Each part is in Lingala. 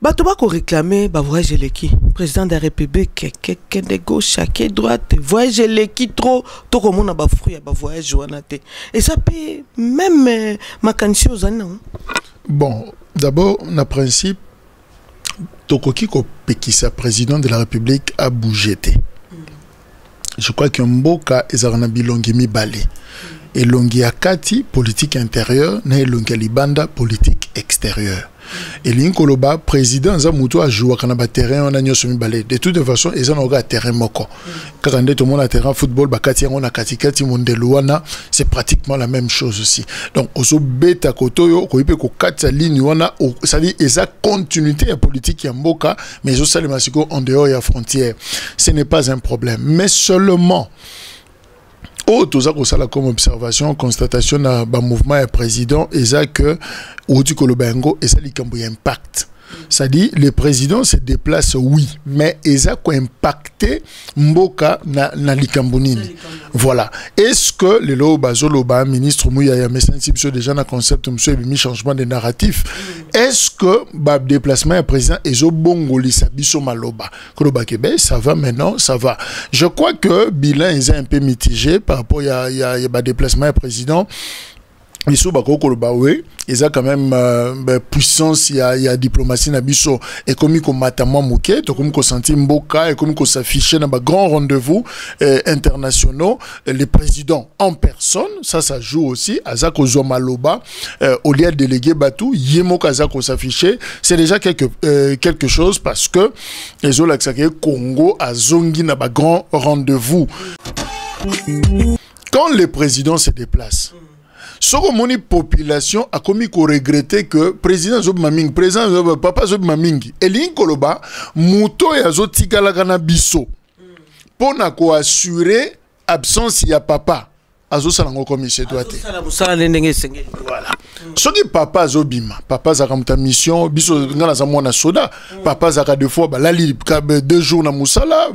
Bato bako réclamer ba voyage leki président de la République que de gauche que droite voyage leki trop to komona ba fruit ya ba voyage wana te et ça peut même makanisi ozana. Bon, d'abord na principe tokoki ko pekisa président de la République a bougé te. Je crois que mboka ezarana bilongi mibale. Elongi akati politique intérieure na elongi libanda politique extérieure. Et l'inkoloba président Zamuto a joué à terrain on a nyoso mibale. De toute façon ils ont un terrain moko. Quand on tout le monde a terrain football bakati on a katikati mondeluana c'est pratiquement la même chose aussi. Donc oso beta kotoyo ko ipe ko katsa ligne wana ça dit eza continuité à politique ya mboka mais aussi les masiko en dehors ya frontière. Ce n'est pas un problème mais seulement tout ça comme observation, constatation d'un mouvement président, et ça que Odi Kolobango et ça li impact. Ça dit le président se déplace oui, mais ça quoi impacté mboka na likambonini. Voilà. Est-ce que le loba ministre Mouyaya Messensi déjà na concept monsieur mi changement de narratif. Est-ce que ba déplacement à président ezo bongo lisa biso maloba. Koloba Kebe ça va maintenant, ça va. Je crois que bilan est un peu mitigé par rapport à ba déplacement à président. Biso bako koloba we eza quand même puissance il y a diplomatie na biso et comme ko matama moké to comme ko sentir mboka et comme ko s'afficher dans ba grand rendez-vous internationaux les présidents en personne ça joue aussi azako zomaloba au lieu de déléguer batou yemo kazako s'afficher c'est déjà quelque chose parce que les olaxake Congo azongi na ba grand rendez-vous quand le président se déplace. Ce que mon population a commis qu'on regretter que président Zob Maming, président papa Zob Maming, et l'inkoloba, mouto et azotika la gana biso, pour na ko assurer absence ya papa. Azo salango comme c'est doit être. Voilà. Ce qui papa zobima, papa zakamuta mission, biso ngana za mwana soda, papa zaka deux fois ba lali 2 jours na musala,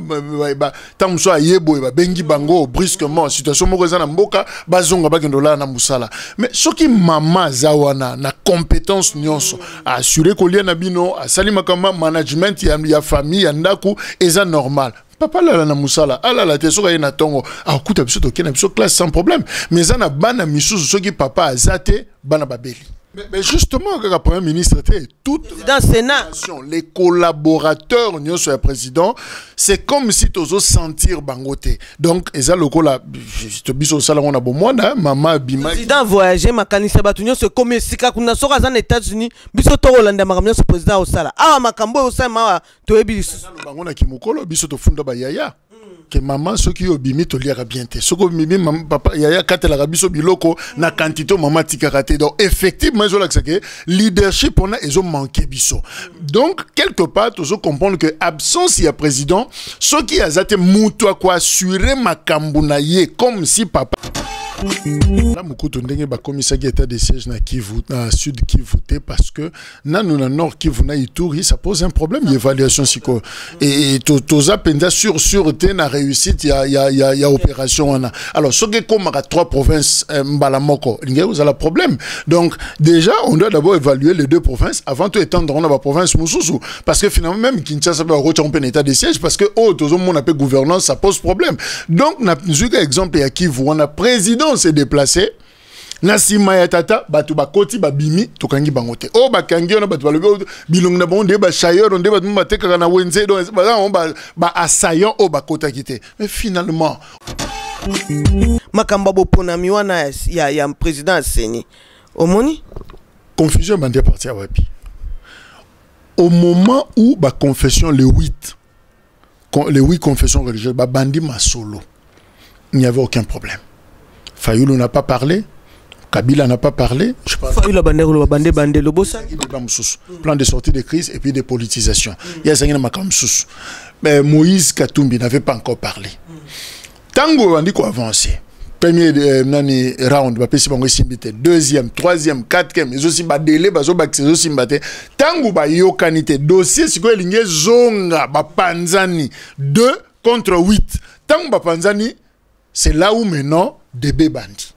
ba tamso ayebo ba bengi bango brusquement situation moko za na mboka bazonga ba kendola na musala. Mais ce qui mama zawana na compétence nyonso a assurer ko lia na bino, a salima kama management ya famille ya ndaku eza normal. Papa là na musala ala la teso ka na tongo a kuta biso to kena biso classe sans problème mais ça na bana misusu soki papa azate bana babeli mais justement quand le premier ministre était tout dans le Sénat les collaborateurs nyos sur le président c'est comme si tozo sentir bangote donc eza lokola to biso sala on a bon mwana mama bima président voyager makanisa batunyo se comme sika kuna soka za États-Unis biso to Hollande makamyo se président au sala ah makambo au sala to ebi bango na kimokolo biso to funda ba yaya que maman ce qui obimi to liaka bien te ce que mimi papa yaya katela rabiso biloko na quantité maman tikarate donc effectivement je l'accepte que leadership on a ils ont manqué biso donc quelque part tu dois comprendre que absence il y a président ce qui a zate muto quoi assurer makambu na ye comme si papa là mukuto ndenge ba commissaire état de siège na Kivu na sud Kivu parce que na nord Kivu na Ituri ça pose un problème d'évaluation psycho et toza penda sur sûreté na réussite il y a opération on a alors ce qui comme à 3 provinces mbalamoko linga vous a le problème donc déjà on doit d'abord évaluer les 2 provinces avant tout étendre dans la province mususu parce que finalement même Kinshasa va retomber en état de siège parce que tozo mon appel gouvernance ça pose problème donc na exemple ya Kivu on a président s'est déplacé nasima ya tata batu bakoti babimi tokangi bangote o bakangi ona batu balobi bilong na bonde ba chayer onde batu bateka na wenze donc ba assaillant o bakota kité mais finalement makamba bopona miwana ya président Seni omoni confusion bande parti à wapi au moment où ba confession les 8 confessions religieuses ba bandi masolo il n'y avait aucun problème. Fayoulou n'a pas parlé, Kabila n'a pas parlé. Fayoulou a bandé le bossa. Plan de sortie de crise et puis de politisation. Il y a un makam sous. Mais Moïse Katumbi n'avait pas encore parlé. Tango on dit qu'on avance. Premier round, deuxième, troisième, quatrième, ils aussi badélé, aussi batté. Tango ba yokanité dossier si quoi l'ingé zonga ba panzani 2 contre 8. Tango ba panzani c'est là où maintenant DB bandi.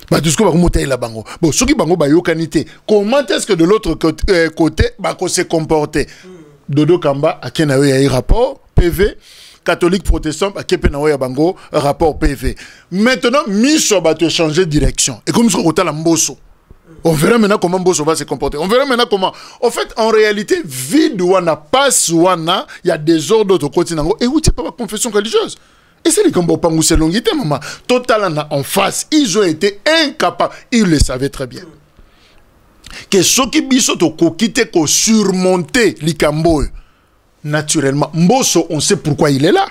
Bah tout ce que va monter la bango. Bon, ceux qui bango ba yokanité. Comment est-ce que de l'autre côté bah qu'on s'est comporté? Dodo Kamba a kenawe ya rapport PV. Catholique protestant à Kepenaoya Bango, rapport PV. Maintenant, Miso va te changer de direction. Et comme ce qu'on a Mbosso. On verra maintenant comment Mbosso va se comporter. On verra maintenant comment. En fait, en réalité, vide wana, passe wana, il y a des ordres d'autres côtés. Et où tu pas la confession religieuse? Et c'est les combats pangou c'est longité, maman. Total en face, ils ont été incapables. Ils le savaient très bien. Que ceux qui biso to kokite ko surmonter likambo. Naturellement, Mbosso, on sait pourquoi il est là.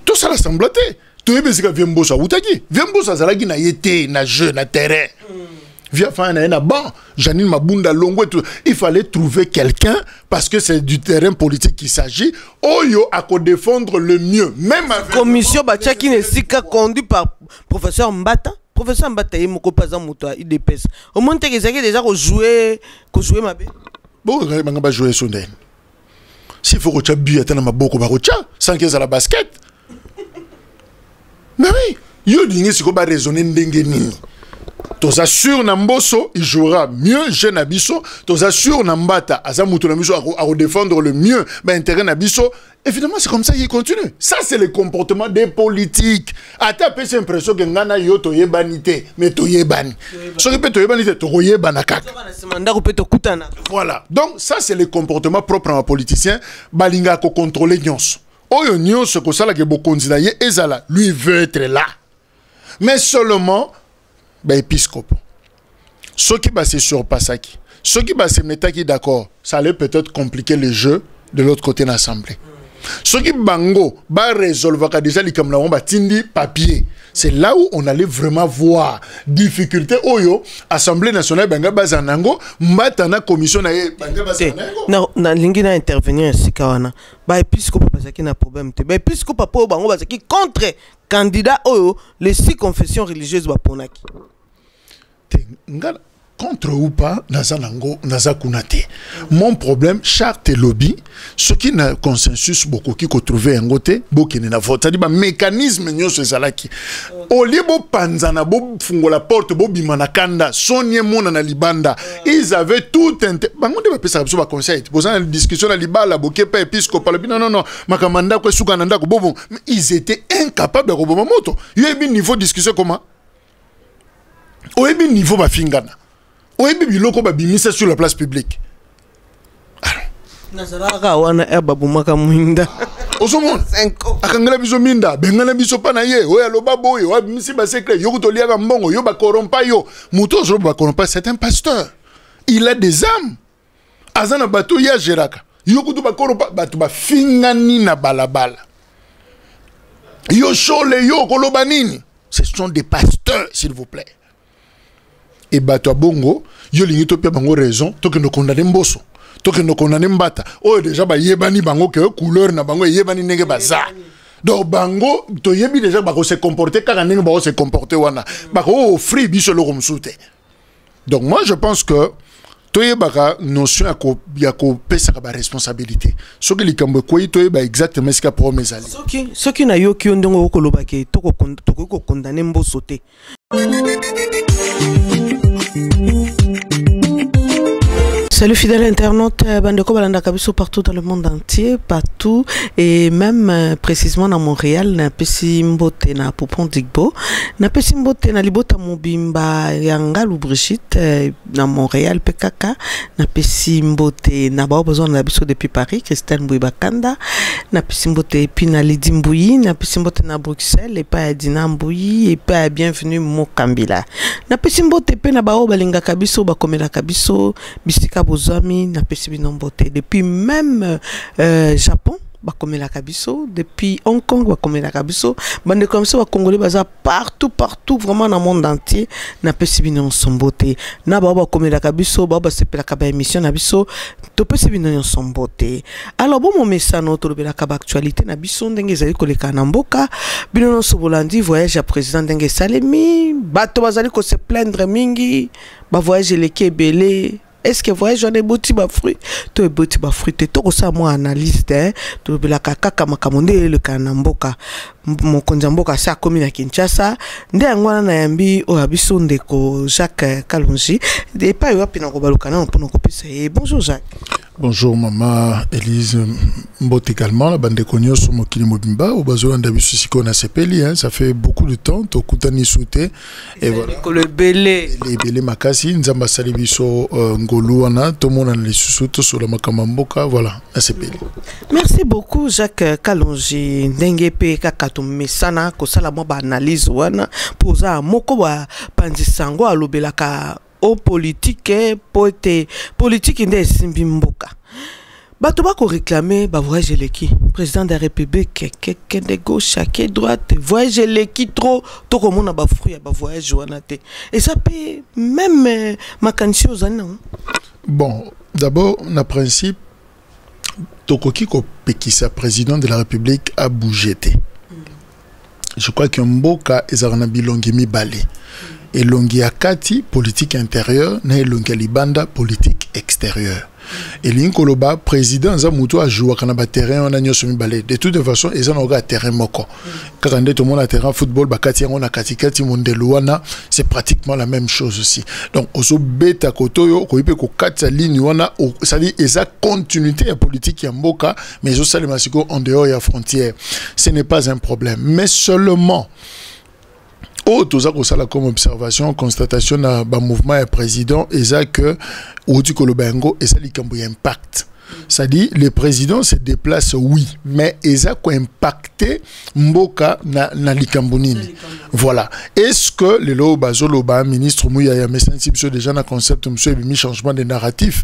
Tout ça l'assemblée. Tu es bien que Mbosso a outagi. Mbosso a na yete, na jeu, na terrain. Via faire na ban. Janine Mabunda Longo. Il fallait trouver quelqu'un parce que c'est du terrain politique qu'il s'agit. Oyo a qu'à défendre le mieux. Même avec commission Bachaki Nesika conduit par professeur Mbata. Professeur Mbata est mon copain Mouta IDPS. Au moins t'es déjà jouer ma bé. Bon, on va jouer sur d'elle. S'il faut que tu aies bu, tu as beaucoup de sans qu'il y ait la basket. Mais oui, il y a des raisonner d'engagement. Tu assures Namboso, il jouera mieux, jeune Abisso. Tu assures Nambata, Azamuto Namiso, à défendre le mieux, intérêt Nabisso. Évidemment, c'est comme ça qu'il continue. Ça, c'est le comportement des politiques. À ta peu, c'est l'impression que Ngana yo to yebanité, mais to yebani. Ce qui peut to yebanité, to yebanakak. Voilà. Donc, ça, c'est le comportement propre à un politicien. Balinga ko contrôler Nyons. Oyo Nyons, ce que ça, là, que beaucoup de Ezala, lui veut être là. Mais seulement, épiscope. Ce qui va se surpasser, ce qui va se mettre qui d'accord, ça allait peut-être compliquer le jeu de l'autre côté de l'Assemblée. Ce qui bango va résolver déjà les comme là tindi papier. C'est là où on allait vraiment voir difficulté oyo Assemblée nationale banga bazanango mbatana commission na banga bazanango. Na lingi na intervenir ainsi kawana. Ba épiscope bazaki na problème te. Ba épiscope papa bango bazaki contre candidat oyo les 6 confessions religieuses ba ponaki. Ngala contre ou pas, naza kunate. Mon problème, charte et lobby, ce qui n'a consensus beaucoup qui trouvé un côté, beaucoup n'a vote. C'est-à-dire, mécanisme nyo se zalaki. Au lieu bo panzana, bo fungo la porte, bo bimana kanda, sonye mona na libanda, ils avaient tout un. Bango de pas ça sur conseil. Posant la discussion à libala, bo kepa épiscopal, non, makamanda ko sukananda ko bobo. Ils étaient incapables de robo moto. Il y a un niveau de discussion comment? Au niveau bafingana. Oui, mais biloko ba bimisa sur la place publique. Nazaraka wana eba bumaka mwinda. Osomon. Akangala biso minda, bengala biso pana ye, oya loba boy, oya bimisi ba secret, yo kutoliaka mbongo, yo ba korompa yo. Muto zo ba korompa, c'est un pasteur. Il a des âmes. Azana bato ya geraka. Yo kutu ba korompa, bato ba fingani na balabala. Yo chole yo koloba nini. Ce sont des pasteurs, s'il vous plaît. Et bato bongo yo lingi to pia bango raison to que no condamner Mbosso to que no condamner Mbata oh déjà ba yebani bango que couleur na bango yebani nenge baza donc bango to yebi déjà ba ko se comporter kaka nenge ba ko se comporter wana ba ko offrir biso lo komsute. Donc moi je pense que to yebaka notion ya ko pesa ba responsabilité so que likambo ko to yeba exactement ce qu'a promis ali ce qui na yo ki ndongo ko lobake to ko condamner Mbosso te. Salut fidèles internautes, Bandeko Balanda Kabiso partout dans le monde entier, partout et même précisément dans Montréal, na pesi mbote na Popon Digbo, na pesi mbote na libota mobimba yanga Brigitte na Montréal PKK, na pesi mbote na bao besoin na biso depuis Paris, Christelle Mbouibakanda, na pesi mbote puis na Lydie Mbouyi, na pesi mbote na Bruxelles et pas Dina Mbouyi et pas bienvenue Mokambila. Na pesi mbote pe na bao balinga Kabiso bakomela Kabiso bisika Bozami na pesi binombote depuis même Japon bakomela Kabiso depuis Hong Kong bakomela Kabiso bande comme ça congolais baza partout vraiment dans le monde entier na pesi binombote na bakomela Kabiso sepela ka ba émission na biso to pesi binombote. Alors bon mon message notre bela ka actualité na biso ndenge ezali koleka na mboka bino so bolandi voyage à président ndenge Salemi bato bazali ko se plaindre mingi ba voyage leki ebele est-ce que voyage on est boti ba fruit to boti ba fruit to ça moi analyse to la kaka makamonde le kanamboka mon konzamboka sa commune à Kinshasa nde ngwana na yambi o abiso ndeko Jacques Kalonji de pa yo pina ko balukana pour ko pesa. Bonjour Jacques. Bonjour maman Élise Mbot également, la bande de Konyo sur Mokili Mobimba, au bazo d'Abisu Siko na sepeli, ça fait beaucoup de temps, to kutani souté, et voilà. Le belé. Les belé makasi, nzamba salibiso ngoluana, tout le monde a les sous sur la makamamboka, voilà, na sepeli. Merci beaucoup Jacques Kalonji, ndengepe kakato mesana, ko sala mo ba analyse wana, poza moko ba panzisango alobelaka au politique pote politique inde simbi mboka bato bako réclamer ba voyage leki président de la république que de gauche que droite voyage leki trop to komona ba fruit ba voyage wana te et ça peut même makanisi ozana. Bon, d'abord na principe tokoki ko pekisa président de la république a bougé te. Je crois que mboka ezarana bilongi mibale. Et longi akati politique intérieure na longi libanda politique extérieure. Et l'inkoloba président za muto a joué kana ba terrain on a nyoso mibale. De toute façon ils ont un terrain moko. Quand on est tout le monde a terrain football ba kati on a kati mondeluana, c'est pratiquement la même chose aussi. Donc oso beta kotoyo ko ipe ko kati ligne wana ça dit eza continuité à politique ya mboka mais zo salima siko en dehors ya frontière. Ce n'est pas un problème, mais seulement tout ça comme observation, constatation dans le mouvement et président, et ça que Outi Kolobengo et ça li impact. Ça dit le président se déplace oui, mais ça quoi impacté mboka na likambonini. Voilà. Est-ce que le loba ministre Mouyaya Messensi déjà na concept monsieur mis changement de narratif.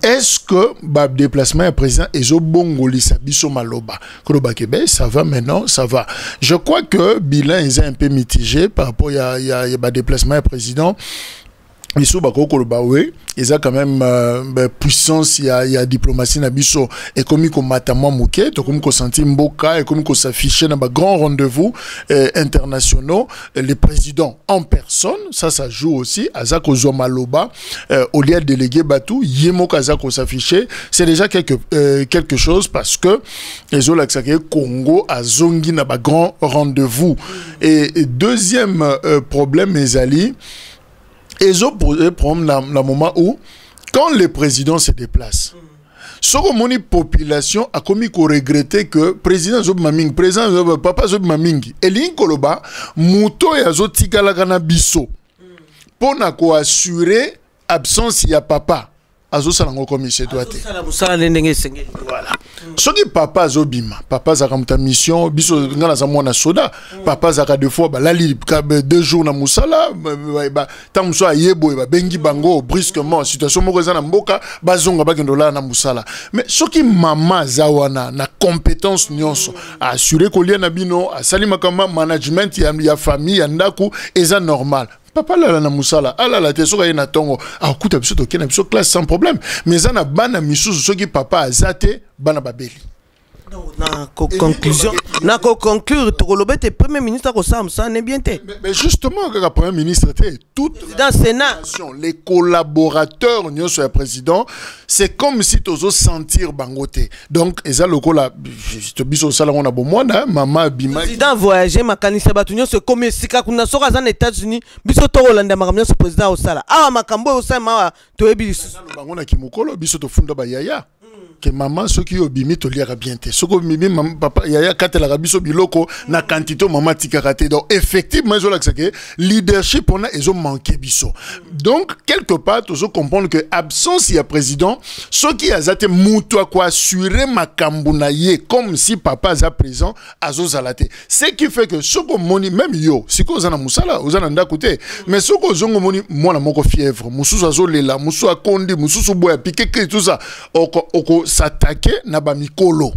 Est-ce que ba déplacement et président ezo bongo lisa biso maloba. Koloba Québec ça va maintenant, ça va. Je crois que bilan est un peu mitigé par rapport à ba déplacement et président. Biso bako koloba we eza quand même puissance il y a diplomatie na biso et comme ko matama muke to comme ko sentir mboka et comme ko s'afficher dans ba grand rendez-vous internationaux les présidents en personne ça joue aussi azako zomaloba au lieu de déléguer batu yemo kazako s'afficher c'est déjà quelque chose parce que les olaxake Congo azongi na ba grand rendez-vous et deuxième problème ezali et ça pose problème dans le moment où, quand le président se déplace, ce que la population a commis qu'on regretter que le président Zob Maming, président Papa Zob Maming, et l'inkoloba, Mouto et Azo Tikalakana Bisso, pour assurer absence ya papa. Azo salango comme il se doit être. Voilà. Ce qui papa zobima, papa zakamuta mission, biso ngana za mwana soda, papa zaka deux fois ba lali 2 jours na musala, ba tamso ayebo ba bengi bango brusquement situation moko za na mboka bazonga ba kendola na musala. Mais ce qui mama zawana na compétence nyonso a assurer ko lia na bino, a salima kama management ya famille ya ndaku eza normal. Papa là na musala ala la te soka na tongo a kuta biso to kena biso classe sans problème mais ça na bana misusu soki papa azate bana babeli. Na conclusion na conclure to kolobete premier ministre ko ça n'est bien té. Mais justement le premier ministre était tout dans Sénat les collaborateurs nyo sur le président c'est comme si tozo sentir bangote donc eza lokola to biso sala on a bon mwana mama bima président voyager makanisa batu nyo se comme sika kuna soka za États-Unis biso to Hollande makamyo ce président au sala ah makambo au sala to ebi bango na kimukolo biso to funda ba yaya que maman ce qui obimi to liara bien te ce que mimi papa yaya katela rabiso biloko na quantité maman tikakate donc effectivement je l'accès que leadership on a ils ont manqué biso donc quelque part tu comprendre que absence il y a président ce qui a zate muto quoi assurer makambo na ye comme si papa za présent azo zalate ce qui fait que ce que moni même yo siko zana musala ozana ndakote mais ce que zongo moni moi na moko fièvre mususu azo lela mususu akondi mususu boya piqué tout ça oko s'attaquer na ba mikolo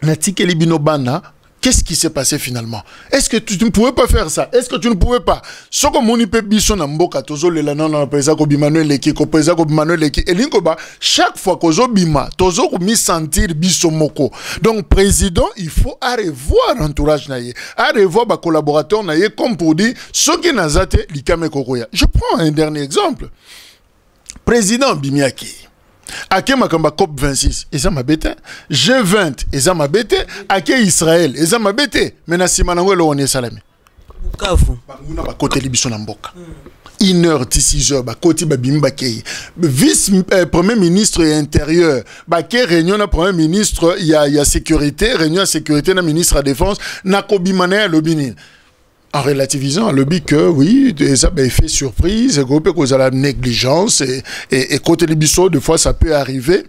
na tikeli bino bana. Qu'est-ce qui s'est passé finalement? Est-ce que tu ne pouvais pas faire ça? Est-ce que tu ne pouvais pas? Ce que mon ipé biso na mboka tozo le lana na pesa ko bimano leki ko pesa ko bimano leki elinko ba chaque fois que zo bima tozo ko mi sentir biso moko. Donc président, il faut revoir entourage na ye, revoir ba collaborateur na ye comme pour dire ce qui nazate likame kokoya. Je prends un dernier exemple. président bimiaki ake makamba COP 26 eza mabete G20 eza mabete ake Israël eza mabete mais na sima nango lo on salami Bukavu banguna ba côté libiso na mboka 1h-6h ba koti ba bimba kei vice premier ministre et intérieur ba ke réunion na premier ministre il y a sécurité réunion sécurité na ministre à défense na kobimana lobini en relativisant le lobby que oui ça a effet surprise groupe cause à la négligence et côté libiso des fois ça peut arriver.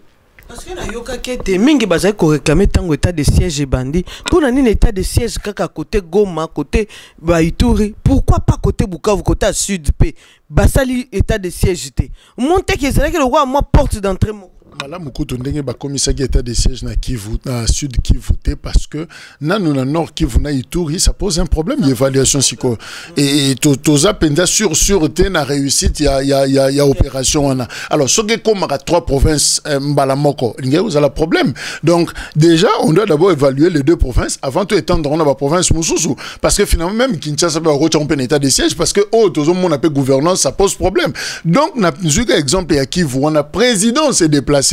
Parce que na yoka kete mingi bazai ko réclamer tango état de siège bandi pour na nini état de siège kaka côté Goma côté Baituri pourquoi pas côté Bukavu côté sud p basali état de siège té monter que c'est que le roi moi porte d'entrée Mala mukuto ndenge ba komisa ki état de siège na Kivu na sud Kivu té parce que na nord Kivu na Ituri ça pose un problème d'évaluation psycho et toza penda sur té na réussite il y a opération on a alors ce que comme à 3 provinces mbalamoko linga vous a le problème donc déjà on doit d'abord évaluer les 2 provinces avant tout étendre on a la province mususu parce que finalement même Kinshasa va retomber en état de siège parce que tozo mon appelle gouvernance ça pose problème donc na exemple ya Kivu on a président s'est déplacé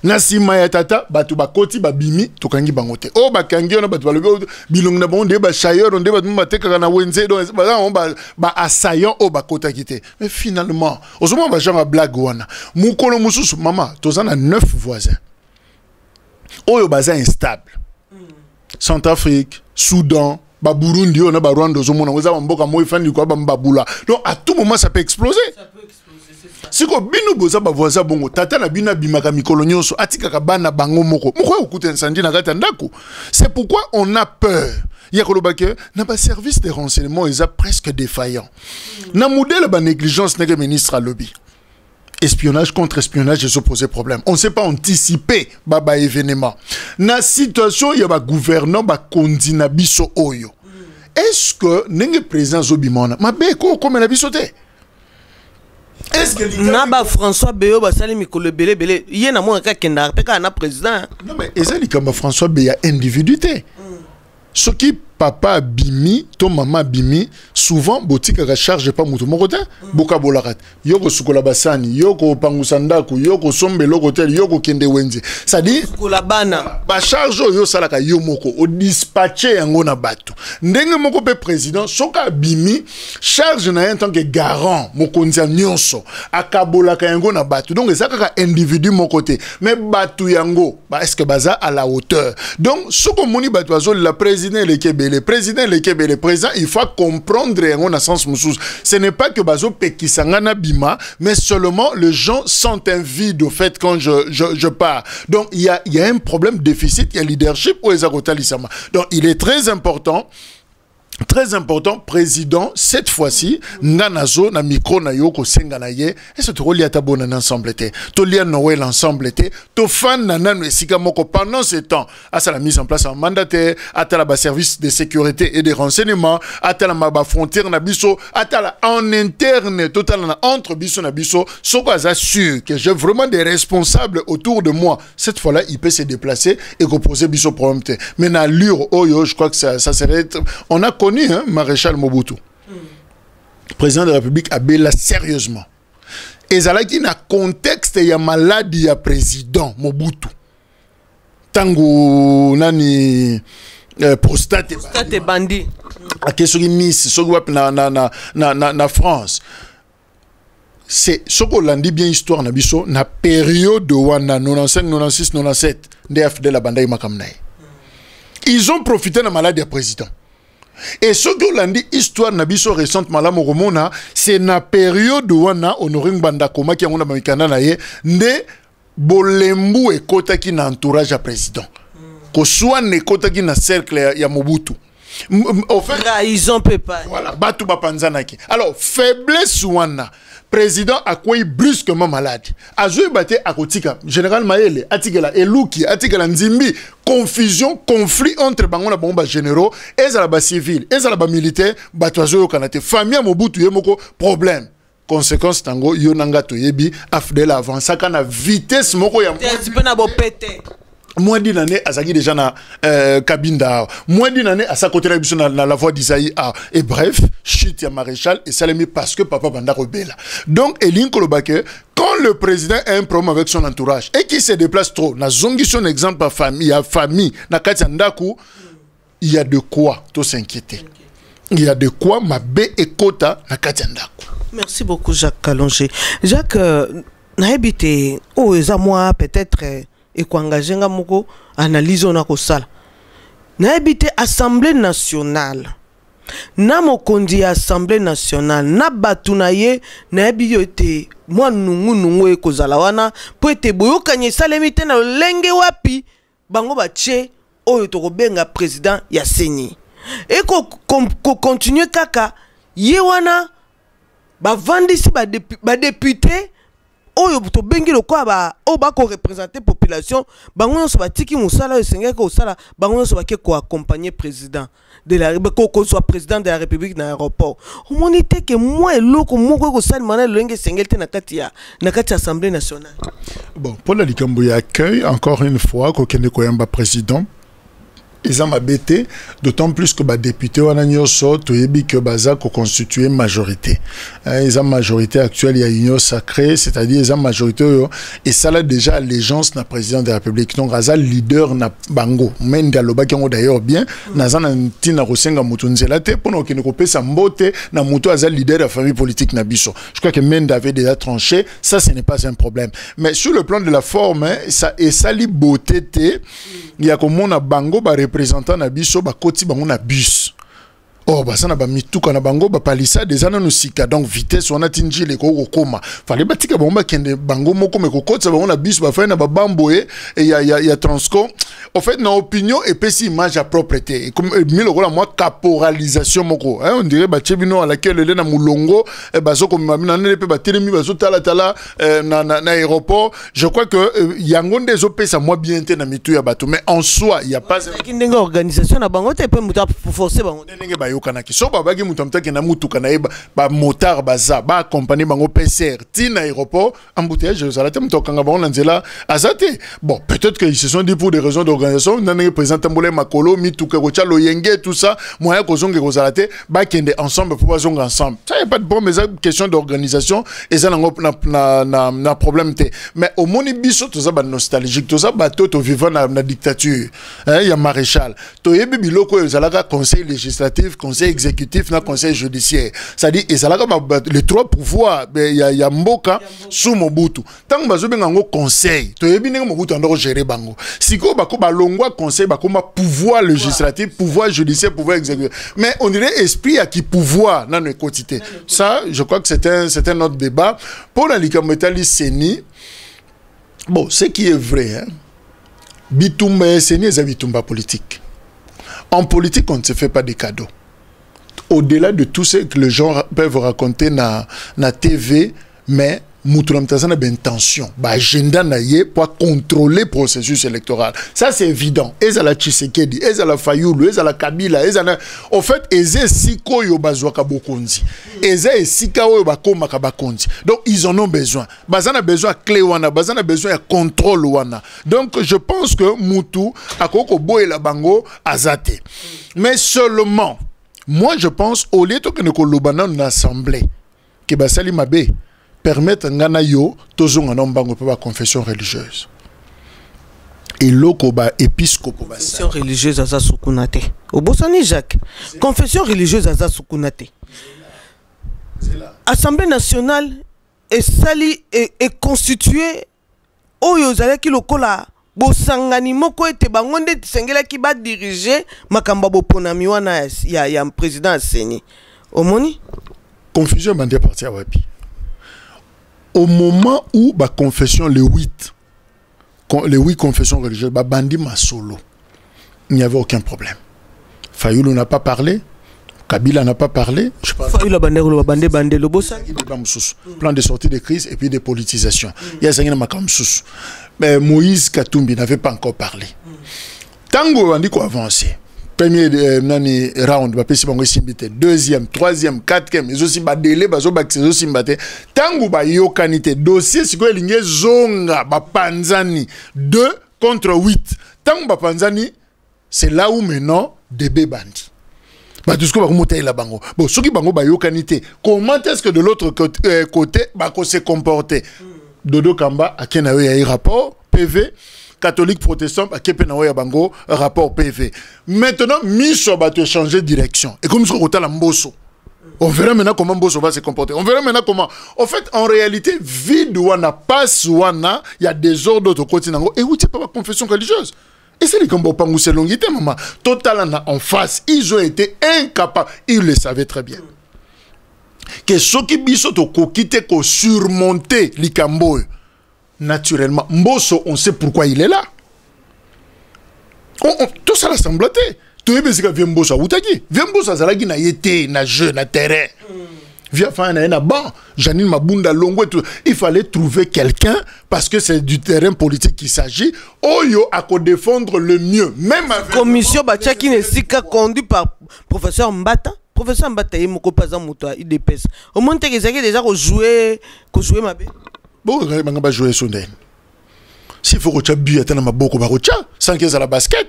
na sima ya tata batu bakoti babimi tokangi bangote o bakangi ona batu balobi bilong na bonde ba chailleur onde batu bateka na wenze do ba assaillant o bakota kité mais finalement osoma ba genre blague wana mukolo mususu mama tozana 9 voisins oyo baza instable Centrafrique Soudan ba Burundi ona ba Rwanda ozomona ngoza mboka moyi fandi kwa ba mbabula donc à tout moment ça peut exploser. Si ko binu boza ba voisin bongo tata na bina bimaka mikolo nyonso atika bana bango moko okuta incendie na kata ndako c'est pourquoi on a peur ya kolobake na ba service de renseignement ils a presque défaillant na modèle ba négligence nèg ministre à lobby espionnage contre espionnage se poser problème on sait pas anticiper ba événement na situation ya ba gouvernant ba kondina biso oyo est-ce que nèg président Zobimona mabe ko comme na biso te. Est-ce que Naba François Beyo basali mikolo belé belé yena mo ka kenda peka na président non mais ezali kamba François Beya individualité ce qui papa bimi to mama bimi souvent botika ka charge pas mutu mokote boka bolakat yoko sukola basani yoko pangusandako yoko sombelo hotel yoko kende wenze ça dit sukola bana ba charge yo salaka yo moko o dispatcher yango na bato ndenge moko pe président soka bimi charge na en tant que garant mokonzi nyonso akabola ka yango na bato donc ça ka individu mon côté mais bato yango ba est-ce que baza à la hauteur donc soko moni bato azol la président le Kébé le président le Kébé le président il faut comprendre en sens musus ce n'est pas que bazo pekisangana bima mais seulement les gens sentent un vide au fait quand je pars donc il y a un problème déficit il y a leadership ou ezakotalisama donc il est très important président cette fois-ci nanazo na micro na yoko senga na ye et ce to lia tabona ensemble té to lia Noël ensemble té to fan nanano esika moko pendant ce temps à la mise en place un mandataire atala ba service de sécurité et de renseignement atala ba frontière na biso atala en interne total entre biso na biso soko assure que j'ai vraiment des responsables autour de moi cette fois-là il peut se déplacer et poser biso problème té mais na lure oyo je crois que ça serait on a connu Maréchal Mobutu président de la République abela sérieusement ezalaki na contexte ya maladie ya président Mobutu tango nani prostate bandi akesoki Nice soki wap na France c'est ce qu'on l'a dit bien histoire na biso na période de wana 95 96 97 ndef de la banda makamnaï ils ont profité de la maladie ya président. Et ce que l'on dit histoire nabiso récente malamo romona c'est na période où on a honoré banda koma qui a ngona mikana na ye nde bolembu e kota ki na entourage à président ko soit ne kota ki na cercle ya Mobutu au fait trahison peut pas voilà batu ba panzanaki alors faiblesse wana président a quoi brusquement malade azui baté akotika général Mayele atikela eluki atikela nzimbi confusion conflit entre bangona bomba généraux et ba civil et ba militaire batozo kanate famille Mobutu yemoko problème conséquence tango yonanga toyebi afdel avançaka na vitesse moko ya na bo pété moins d'une année azaki déjà na Kabinda moins d'une année à sa côté na la voix d'Isaïe et bref chute ya maréchal et salemi parce que papa banda rebella donc Elin Kolobake quand le président a un problème avec son entourage et qu'il se déplace trop, na zongi son exemple à famille, na Katiandaku, il y a de quoi tout s'inquiéter. Il y a de quoi ma bé et kota na Katiandaku. Merci beaucoup Jacques Kalonge. Jacques, na habité oh eza moi peut-être et ko engagé nga moko analyse on a ko sala. Na habité Assemblée nationale. Na mokondi Assemblée nationale na batunaye na biyote moi nungu e kozala wana po ete boyokanye salemite na lenge wapi bango bache oyo to benga président ya seni et ko continuer kaka ye wana ba vandisi ba député oyo to bengi lokwa ba o ba ko représenter population bango nyonso batiki musala yo sengeka ko sala bango nyonso ba ke ko accompagner président de la ko soit président de la République dans l'aéroport omonite que moi eloko moko ko sala mana lenge sengelte na kati Assemblée nationale. Bon, pour la likambo ya accueil encore une fois ko kende ko yamba président ils ont m'abêté, d'autant plus que les députés que Baza constitué majorité. Ils ont majorité actuelle, il y a union sacrée, c'est-à-dire ils ont majorité et ça là déjà allégeance na président de la République. Donc Raza leader na bango. Men dialogue qui ont d'ailleurs bien. Nazana tina rosenga mutunzela te pour nous qui ne coupé sa mbote na muto Raza leader de la famille politique na biso. Je crois que Men avait déjà tranché. Ça ce n'est pas un problème. Mais sur le plan de la forme, ça et ça li beauté te. Il y a comme on a bango ba représentant na biso ba koti bango na bus. Oh bah ça na ba mituka na bango ba palisa des ana no sika donc vitesse on a tinji le ko koma. Fallait batika bomba kende bango moko me ko koti bango na bus ba fa na ba bamboé et il y a Transco. En fait na opinion et pesi image à propreté. Comme mille la moi caporalisation moko. On dirait ba chebino à laquelle le na mulongo et ba so comme mamina ne pe ba telemi ba so tala na aéroport. Je crois que yangonde zo pesa moi bien té na mitu ya bato mais en soi il y a pas une organisation na bango te pe muta forcer bango. Kanaki so babaki mutamta ke na mutuka na ba motard baza ba accompagner bango PCR tin aéroport embouteillage ça la tête mutokanga bango nzela azate. Bon peut-être qu'ils se sont dit pour des raisons d'organisation nane président Mbole Makolo mituka ko chalo yenge tout ça moya ko zonge ko zalate ba kende ensemble pour zonge ensemble ça y a pas de problème mais question d'organisation et ça na problème té mais au moni biso tout ça ba nostalgique tout ça ba to vivant na dictature il y a maréchal to yebi biloko zalaka conseil législatif conseil exécutif na conseil judiciaire c'est-à-dire et ça là les trois pouvoirs il y a Mboka sous Mobutu tant bazo bengango conseil to yebi ndenge Mobutu ando gérer bango siko bako balongwa conseil bako ma pouvoir législatif pouvoir judiciaire pouvoir exécutif mais on dirait esprit à qui pouvoir dans nos quotidiens ça je crois que c'est un autre débat pour la likamotali seni bon ce qui est vrai hein bitumba seni est bitumba politique. En politique on ne se fait pas des cadeaux. Au-delà de tout ce que les gens peuvent raconter na TV, mais Moutounam Tazana a une tension, agenda naïe pour contrôler le processus électoral. Ça c'est évident. Ezala Tshisekedi, ezala Fayoulou, ezala Kabila, ezala. En fait, eze siko yo bazwaka bokonzi. Eze sika yo bakoma kabakonzi. Donc ils en ont besoin. Bazana besoin clé wana, bazana besoin contrôle wana. Donc je pense que Moutou akoko boye la bango azate. Mais seulement moi je pense au lieu que nous kolobana une assemblée que basali mabe permettre ngana yo tozonga nombango pe ba confession religieuse et loko ba épiscopo ba confession religieuse aza sukunate obosani Jacques confession religieuse aza sukunate Assemblée nationale est sali est constituée oyo zalaki lokola bosangani moko ete bango nde sengela ki ba diriger makamba boponami wana ya président Seni omoni confusion bande parti wapi. Au moment où la confession, les 8 confessions religieuses, bandi ma solo, il n'y avait aucun problème. Fayoulou n'a pas parlé, Kabila n'a pas parlé. Fayoulou bande le bossa. Plan de sortie de crise et puis de politisation. Il y a un makam sous. Mais Moïse Katumbi n'avait pas encore parlé. Tango on dit qu'on avancer. Premier round, deuxième, troisième, quatrième, ils aussi délai, ils aussi tango ba yokanité dossier si quoi lingue zonga ba panzani 2 contre 8. Tango ba panzani, c'est là où maintenant débé bandi. Bah tout ce que va remonter la bango. Bon, ce qui bango ba yokanité. Comment est-ce que de l'autre côté ba ko se comporter? Dodo Kamba a kenawe ya rapport PV catholique protestant a kenawe ya bango rapport PV. Maintenant miso ba te changer de direction et comme ce qu'on la mbosso. On verra maintenant comment Mbosso va se comporter. On verra maintenant comment. En fait, en réalité, vide wana passe wana, il y a des ordres d'autres côtés et où tu pas la confession religieuse. Et c'est les combats pangou c'est longité maman. Total en face, ils ont été incapables, ils le savaient très bien. Que ceux qui biso to kokite ko surmonter likambo naturellement. Mbosso, on sait pourquoi il est là. Tout ça l'assemblée. Tu es bien que Mbosso outaki. Mbosso zalagi na yete na jeu na terrain. Via fa na ban, Janine Mabunda Longo, il fallait trouver quelqu'un parce que c'est du terrain politique qu'il s'agit. Oyo a ko défendre le mieux, même avec commission Bachaki Nesika conduit par professeur Mbata. Professeur Mbata est mon copain muto IDPS. Au moins tu as déjà jouer ma bé. Bon, on va jouer sur den. S'il faut que tu aies bu à maboko barocha sans qu'ils à la basket.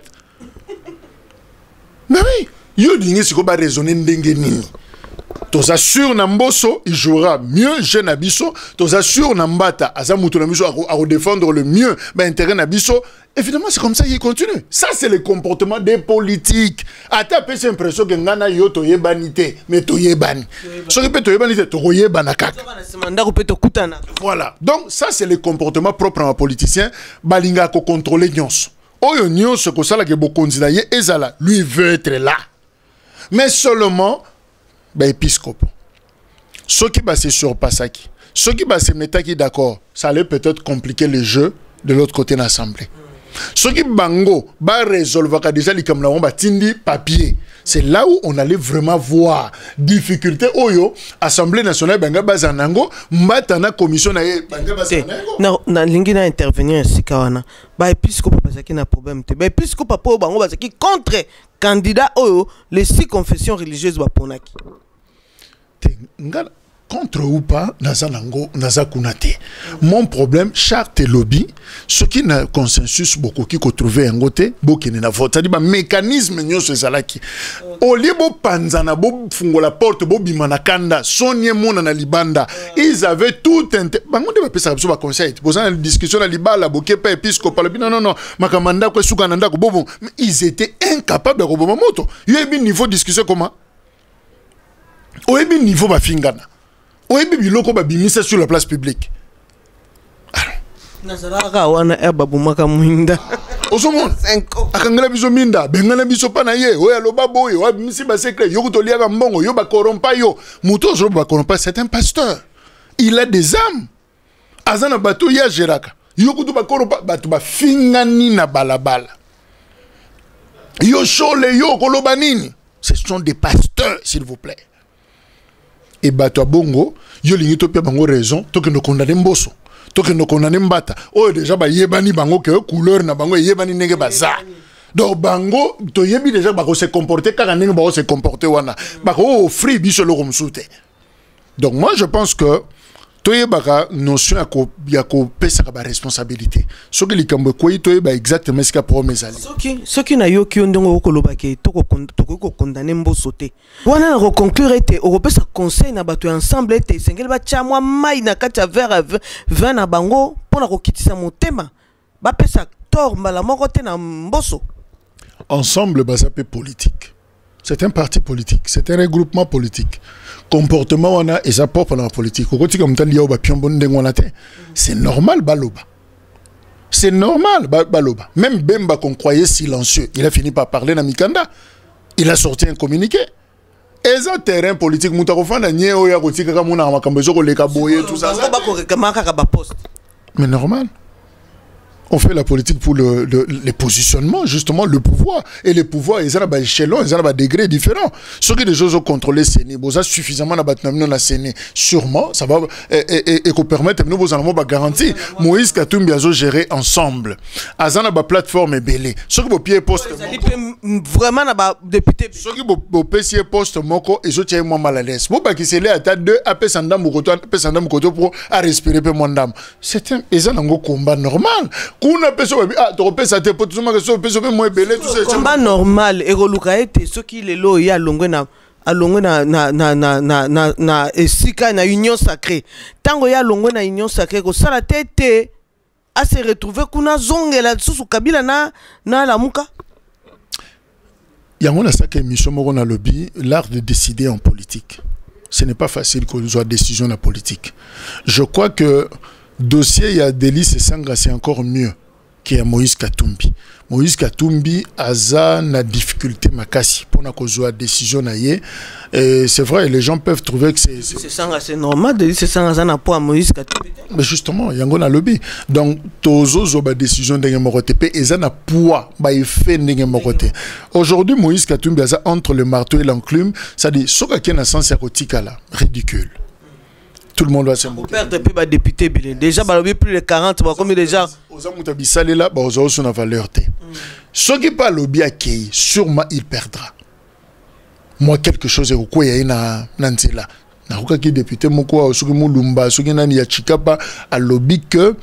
Mais oui, yo dingue si ko ba raisonner ndenge nini. Tos assure na Mbosso, il jouera mieux jeune Abisso. Tos assure na Mbata, azamuto na biso à défendre le mieux ben intérêt na biso. Évidemment, c'est comme ça qu'il continue. Ça c'est le comportement des politiques. Ata pe c'est impression que ngana yo to yebanité, mais to yebani. So que to yebanité, to yebanaka. Voilà. Donc ça c'est le comportement propre à un politicien, balinga ko contrôler nyonso. Oyo nyonso ko sala ke bo candidat ye ezala, lui veut être là. Mais seulement ben épiscope. Ce qui va se surpasser, ce qui va se mettre qui d'accord, ça allait peut-être compliquer le jeu de l'autre côté de l'Assemblée. Ce qui bango va résolver déjà les caméras va tindi papier. C'est là où on allait vraiment voir difficulté oyo Assemblée nationale banga bazanango mbatana commission na banga bazanango. Na lingi na intervenir ainsi kawana. Ba épiscope parce qu'il na problème te. Ba épiscope papa bango parce qu'il contre candidat oyo les 6 confessions religieuses ba ponaki. Contre ou pas, naza kunate. Mon problème, charte lobby, ce qui n'a consensus beaucoup qui trouvé un côté, beaucoup n'a vote. C'est-à-dire, mécanisme nyo se zalaki. Au lieu bo panzana, bo fungo la porte, bo bimanakanda, sonye mona na libanda, ils avaient tout un. Bango de pas ça ba conseil. Pour ça, la discussion na libala, boké pas épiscopal. Non, makamanda ko sukananda ko bobo. Mais ils étaient incapables de robomo moto. Il y a un niveau de discussion comment? Au niveau ma fingana. Au biloko ba bimisa sur la place publique. Nazaraka wana eba bumaka mwinda. Osomon. Akangala biso minda, bengala biso pa na ye, oya loba boyo, wa bimisi ba secret, yo kutoliaka mbongo, yo ba korompa yo. Muto zo ba korompa, c'est un pasteur. Il a des âmes. Azana bato ya geraka. Yo kutu ba korompa, bato ba fingani na balabala. Yo chole yo koloba nini. Ce sont des pasteurs, s'il vous plaît. Et bato bongo, yo lingi to pe bango raison, to que no condamner Mbosso, to que no condamner Mbata. Oh déjà ba yebani bango que couleur na bango yebani nenge baza. Donc bango to yebi déjà ba ko se comporter car nenge ba se comporter wana. Ba ko offrir biso lo komsute. Donc moi je pense que toye baka notion ya ko pesa ka ba responsabilité. Ce que likambo ko toye ba exactement ce qu'a promis ali. Ce qui na yo ki ndongo ko lobake to ko condamner Mbosso te. Wana na conclure te européen conseil na bato ensemble te sengeli ba chamwa mai na kati vers 20 na bango pona ko kitisa motema. Ba pesa tor mbala moko te na Mbosso. Ensemble basape politique. C'est un parti politique, c'est un regroupement politique. Comportement wana et ça propre dans la politique. C'est normal baloba. C'est normal baloba. Même Bemba qu'on croyait silencieux, il a fini par parler dans Mikanda. Il a sorti un communiqué. Et ça terrain politique mais normal. On fait la politique pour les positionnements, justement, le pouvoir. Et le pouvoir, ils ont un échelon, ils ont un degré différent. Ce qui des choses ont contrôlé Séné, vous avez suffisamment de Séné. Sûrement, ça va, et qu'on permette, nous, vous en avons garantie. Moïse Katumbi a géré ensemble. Azana ba plateforme est belée. Ce qui vous pied poste. Vraiment, député. Ce qui vous pied poste, moko, et je tiens moi mal à l'aise. Vous pas qui s'est là à tête de, à Pessandam ou Koto, pour à respirer peu mon dame. C'est un combat normal. Combat normal et reluka ete ce qui les lo ya longwe na alongwe na esika na union sacrée tango ya alongwe na union sacrée ko sala tete a se retrouver kuna zongela susu Kabila na lamuka. Yango na saka émission moko na lobby l'art de décider en politique. Ce n'est pas facile qu'on soit décision en politique. Je crois que dossier il y a Délice Sanga c'est encore mieux que Moïse Katumbi. Moïse Katumbi a na difficulté makasi pour na kozwa décision na ye. C'est vrai, les gens peuvent trouver que c'est normal de dire c'est ça na pour Moïse Katumbi. Mais justement, yango na lobby. Donc tozo zo ba décision ndenge mokote pe eza na poids ba effet ndenge mokote. Aujourd'hui Moïse Katumbi a entre le marteau et l'enclume, ça dit soka ki na sens ya kotika là, ridicule. Tout le monde va se moquer. Père depuis ba député déjà ba lobby plus de 40 ba comme déjà aux amutabi salela ba ozo sur na valeur té. Ce qui pas lobby a kei sûrement il perdra. Moi quelque chose est quoi ya na nzela. Na ruka ki député moko soki mulumba soki nani ya chikapa a lobby que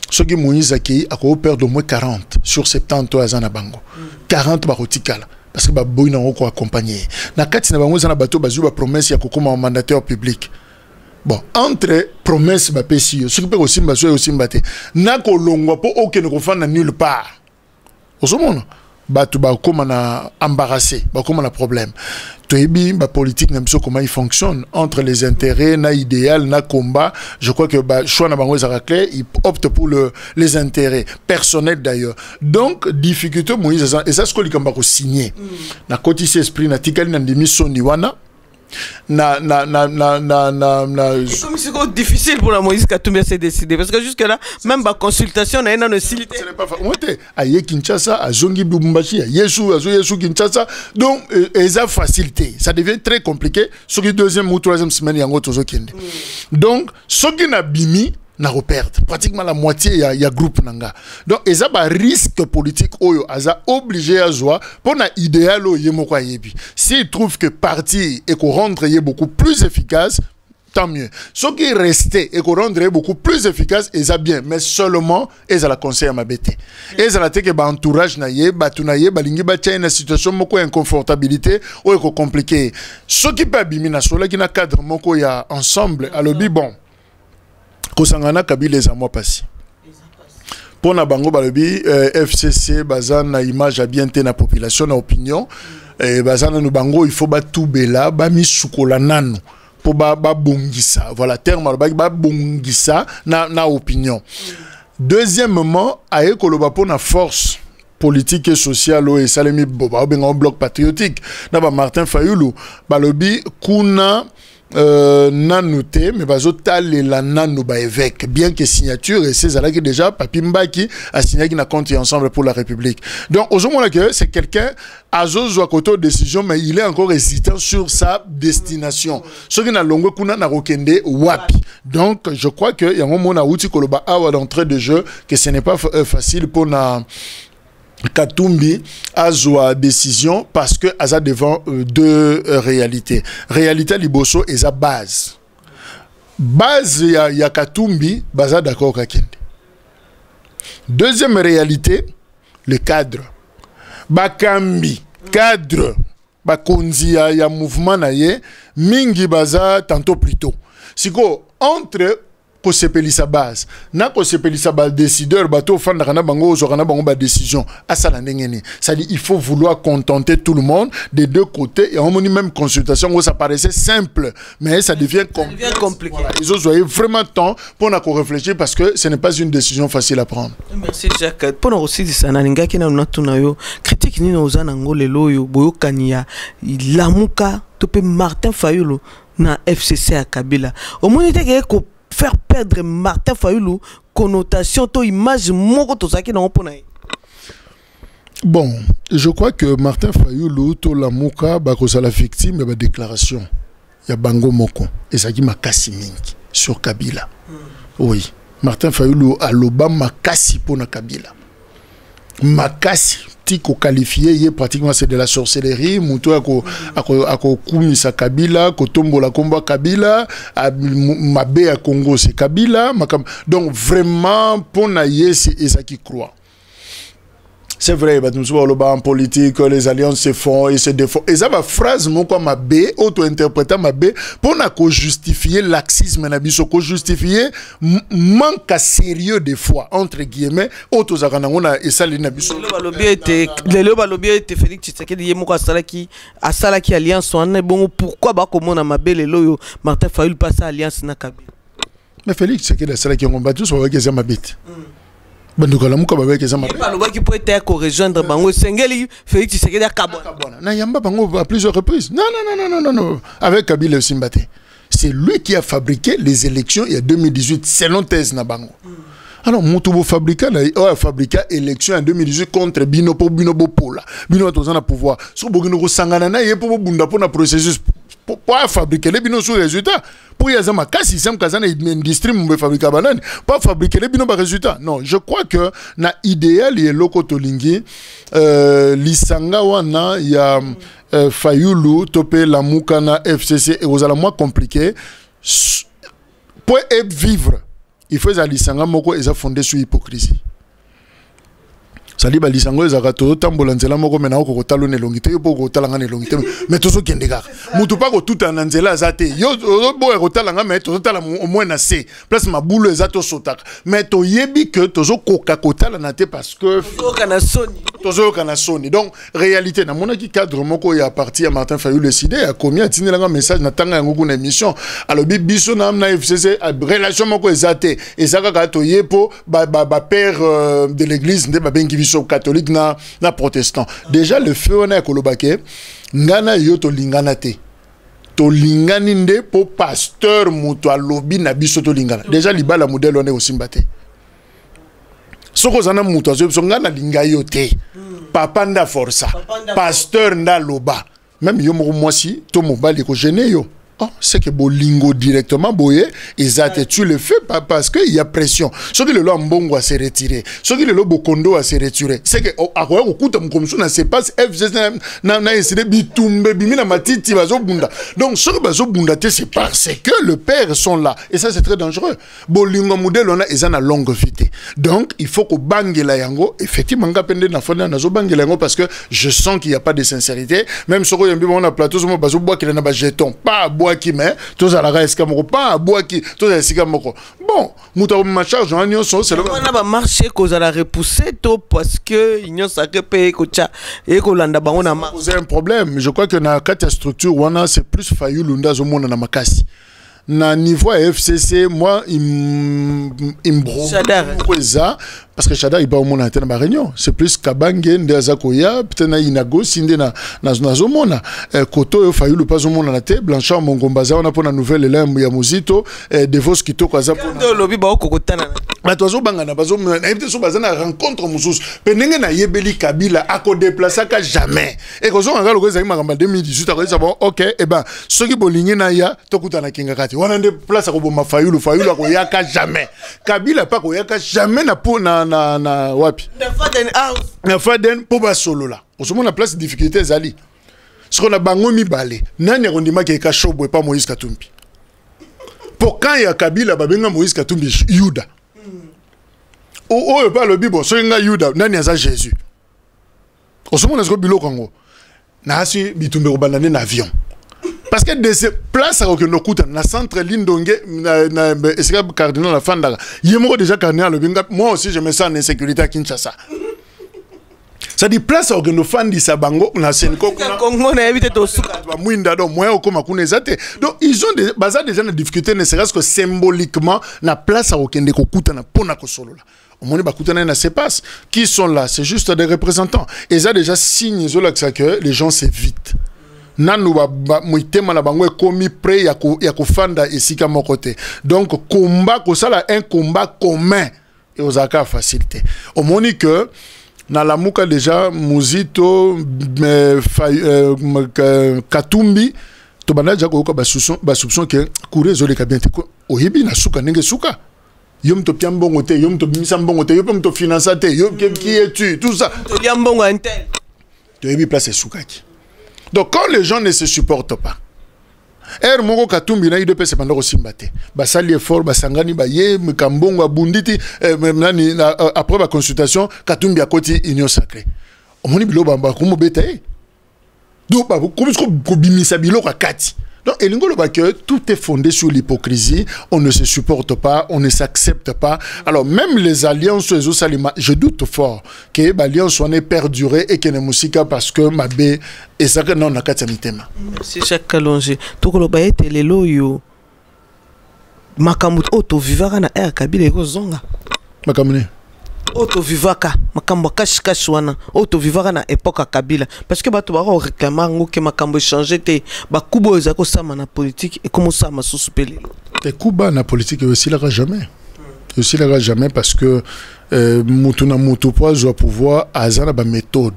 soki Moïse akei ako perdre au moins 40 sur 70 azana bango. 40 ba kotikala. Parce que ba boy na ko accompagner. Na kati na bango za na bato bazu ba promesse ya kokoma mandataire public. Bon, entre promesse ba pesi, ce qui peut aussi mbaso et aussi mbate. Na ko longwa po aucun ko fana nulle part. Osomona ba tu ba koma na embarrassé, ba koma na problème. Toyebi ba politique n'aime comment il fonctionne entre les intérêts, na idéal, na combat. Je crois que ba choix na bango clair, il opte pour les intérêts personnels d'ailleurs. Donc difficulté Moïse et ça ce qu'on likamba ko signer. Na kotisi esprit na tikali na ndimi soni wana. Comme c'est difficile pour la Moïse Katumbi à se décider parce que jusque là même la consultation n'a pas facilité. Ce n'est pas facile. Aïe Kinshasa, à Zongi Lubumbashi, à Yesu Kinshasa, donc ça facilité. Ça devient très compliqué. Sur la deuxième ou troisième semaine, il y a un autre kende. Donc ce qui n'a bimi na reperdre pratiquement la moitié ya groupe nanga. Donc et ça ba risque politique oyo aza obligé à jouer pour na idéal oyo moko yebi. S'il trouve que parti et qu'on rendre beaucoup plus efficace, tant mieux. Ce qui restait et qu'on rendre beaucoup plus efficace, et ça bien, mais seulement et ça la conseille à ma bête. Et ça la teke ba entourage na ye, ba tunaye, ba lingi ba tia une situation moko inconfortabilité ou eko compliqué. Ce qui peut abimina sola qui na cadre moko ya ensemble à lobby bon. Kosangana Kabila les mois passés. Pour na bango balobi FCC bazan na image à bien te na population na opinion et bazan na bango il faut ba tout bela ba mi sukola nanu pour ba bongisa voilà terme ba bongisa na opinion. Deuxièmement aye koloba pour na force politique et sociale et salemi boba ben un bloc patriotique na ba Martin Fayulu balobi kuna nanoté mais bazo tale la nano ba évêque bien que signature et c'est là que déjà Papi Mbaki a signé qui n'a compte ensemble pour la République. Donc aujourd'hui que c'est quelqu'un azo koto décision mais il est encore hésitant sur sa destination. Ce qui n'a longue kuna na rokende wapi. Donc je crois que il y a un moment na outi koloba awa d'entrée de jeu que ce n'est pas facile pour na Katumbi a joué décision parce que a devant deux réalités. Réalité liboso et sa base. Base ya Katumbi baza d'accord kakende. Deuxième réalité, le cadre. Bakambi cadre bakonzi ya mouvement na ye mingi baza tantôt plus tôt. Siko entre ko sepeli sa base na ko sepeli sa base décideur bato fanda kana bango zokana bango ba décision asala ndengeni ça dit il faut vouloir contenter tout le monde des deux côtés et on dit même consultation où ça paraissait simple mais ça devient compliqué. Voilà. Ils ont vraiment temps pour na ko réfléchir parce que ce n'est pas une décision facile à prendre. Merci Jacques pour nous aussi ça na ninga kina na tunayo critique ni ozana ngolelo yo boyokania lamuka topé Martin Fayulu na FCC à Kabila au moins était que faire perdre Martin Fayulu connotation to image moko to saki na opona. Bon, je crois que Martin Fayulu to la moka ba ko la victime ba déclaration ya bango moko et ça qui makasi mingi sur Kabila. Oui, Martin Fayulu a loba makasi pona Kabila. Makasi tiko qualifié pratiquement c'est de la sorcellerie muto ako kumisa Kabila ko tombola komba Kabila mabe à Congo c'est Kabila donc vraiment pona yesi et ça qui croit c'est vrai, en politique, les alliances se font et se défont. Et ça va phrase mon comme ma B, auto-interpréter ma B, pour justifier laxisme, pour justifier manque à sérieux des fois, entre guillemets, auto-zaganangona et ça l'inabiso. Le balobi était Félix Tshisekedi yemoko asalaki alliance wana bon pourquoi ba komona ma B le loyo Martin Fayulu passe alliance na Kabila. Mais Félix Tshisekedi asalaki ngomba tous wa keza mabite. Bandukala muka ba keza mabite. Balobi qui peut être rejoindre bango sengeli Félix Tshisekedi akabona. Na yamba bango à plusieurs reprises. Non. Avec Kabila Simbate. C'est lui qui a fabriqué les élections il y a 2018 selon thèse na bango. Alors, Moutoubo a fabriqué élection en 2018 contre Bino Pola. Bino a pouvoir. Si vous Sanganana, il y a pour Bunda pour un processus pour fabriquer les Bino sous résultat. Pour y avoir kasi sem kazana industrie mbe fabriquer banane, pas fabriquer les Bino résultat. Non, je crois que na idéal il loko tolingi lisanga wana ya Fayulu topé la mukana FCC et vous allez moins compliqué pour vivre. Il faut que l'isanga moko est fondé sur l'hypocrisie. Saliba lisango ezaka to tambola nzela moko mena ko kotalo ne longité po ko talanga ne longité mais to so kendeka mutu pa ko tuta na nzela zate yo bo ko talanga mais to tala au moins na C place ma boule ezato sotaka mais to yebi que to zo koka kotala na te parce que to zo kana soni donc réalité na monaki cadre moko ya parti à Martin Fayulu décidé a commis atinelanga message na tanga yango kuna émission alors biso na FCC relation moko ezate ezaka ka to yepo ba père de l'église nde ba bengi catholique na protestant. Déjà le feu on a kolobake ngana yo to lingana te. To lingani nde po pasteur muto alobi na biso to lingana. Déjà libala modèle on est aussi mbaté. Soko zana muto zo ngana linga yo te. Papa nda força. Pasteur nda loba. Même yo mo mwasi to mobali ko gêner yo. Oh, c'est que bolingo directement boye et tu le fais pas parce que il y a pression. Ce qui le lo mbongo a se retirer, ce qui le lo bokondo a se retirer. C'est que akoya okuta mkomso na se passe FCC na essayer bitumbe bimina matiti bazo bunda. Donc ce que bazo bunda c'est parce que le père sont là et ça c'est très dangereux. Bolingo modèle on a ezana longue vite. Donc il faut que bangela yango effectivement ngapende na fona na zo bangela yango parce que je sens qu'il y a pas de sincérité même sur yambi on a plateau so bazo bois qu'il na ba jeton pas bois qui mais tous à la race comme pas bois qui tous à sika moko bon muta ma charge en nyonso c'est le on a marché cause à la repousser to parce que union sacré paye ko cha et ko landa bango na ma c'est un problème je crois que na kati structure wana c'est plus Fayulu nda zo mona na makasi na niveau FCC moi il me parce que Chadar il va au monde à ma réunion c'est plus Kabange Ndezakoya peut-être na Inago sinde na zomona Koto Fayulu pas au monde à la tête Blanchard Mongombaza on a pour la nouvelle lembe ya Muzito Devos Kito kwaza pour le lobby ba kokotana na tozo bangana bazo na invité so bazana rencontre mususu penenge na yebeli Kabila ako déplacer ka jamais et kozo ngalo ko ezaki makamba 2018 ako ça bon OK et ben soki bolingi na ya tokutana kinga kati wana nde place ko boma Fayulu ako yaka jamais Kabila pas ko yaka jamais na po na wapi na faden po ba solo la osomona na place difficulté zali ce qu'on a bango mibale nani akondima ke ka shobo pas Moïse Katumbi pour quand ya Kabila babenga Moïse Katumbi Yuda oh pas le bibo so nga Yuda nani aza Jésus osomona sko biloko ngo na asi bitumbe ko banane na avion parce que de ces places que nous coûtons na centre Lindonge na esika cardinal la fandaka yemo déjà cardinal le moi aussi je me sens en insécurité à Kinshasa ça dit place que nous fandi sabango na senko Congo na éviter to suka ba mwinda do moyen okoma kuna ezate donc ils ont des bazar déjà na difficulté ne serait-ce que symboliquement na place ko kende ko kutana pona ko solo là au moins bakutana na se passe qui sont là c'est juste des représentants et ça déjà signe que les gens s'évitent nanu ba muitema na bango ekomi prêt ya ko fanda esika mokote donc combat ko sala un combat commun et aux aka facilité au moni que na la muka déjà Muzito Katumbi to bana jako ko ba soupçon que courir zo le kabinete ko oyebi na suka ndenge suka yom to piambongo te yom to bimisa mbongo te yom to financer te yom qui es-tu tout ça to liambongo intel to yebi place sukaki. Donc quand les gens ne se supportent pas, moko Katumbi na UDPS bando ko simbate ba sali effort ba sangani ba ye mkambongo abunditi nani après ba consultation Katumbi akoti union sacrée omoni bilo bamba ko mobeta do ba ko bimisa bilo ka kati. Donc, tout est fondé sur l'hypocrisie. On ne se supporte pas, on ne s'accepte pas. Alors, même les alliances, je doute fort que les alliances soient perdurées et que les musiques parce que ma bé et ça que non, on a quatre mitema. Merci Jacques Kalonji. Tout le monde est le loyo. Makamut auto vivara na air kabile ko zonga. Makamune. Auto vivaka makambo kashi wana auto vivaka na époque Kabila parce que bato ba réclamer ngo que makambo changer te ba kubo ezako sama na politique et comment ça ma soupeli te kuba na politique aussi là jamais parce que mutu na mutu doit pouvoir azana ba méthode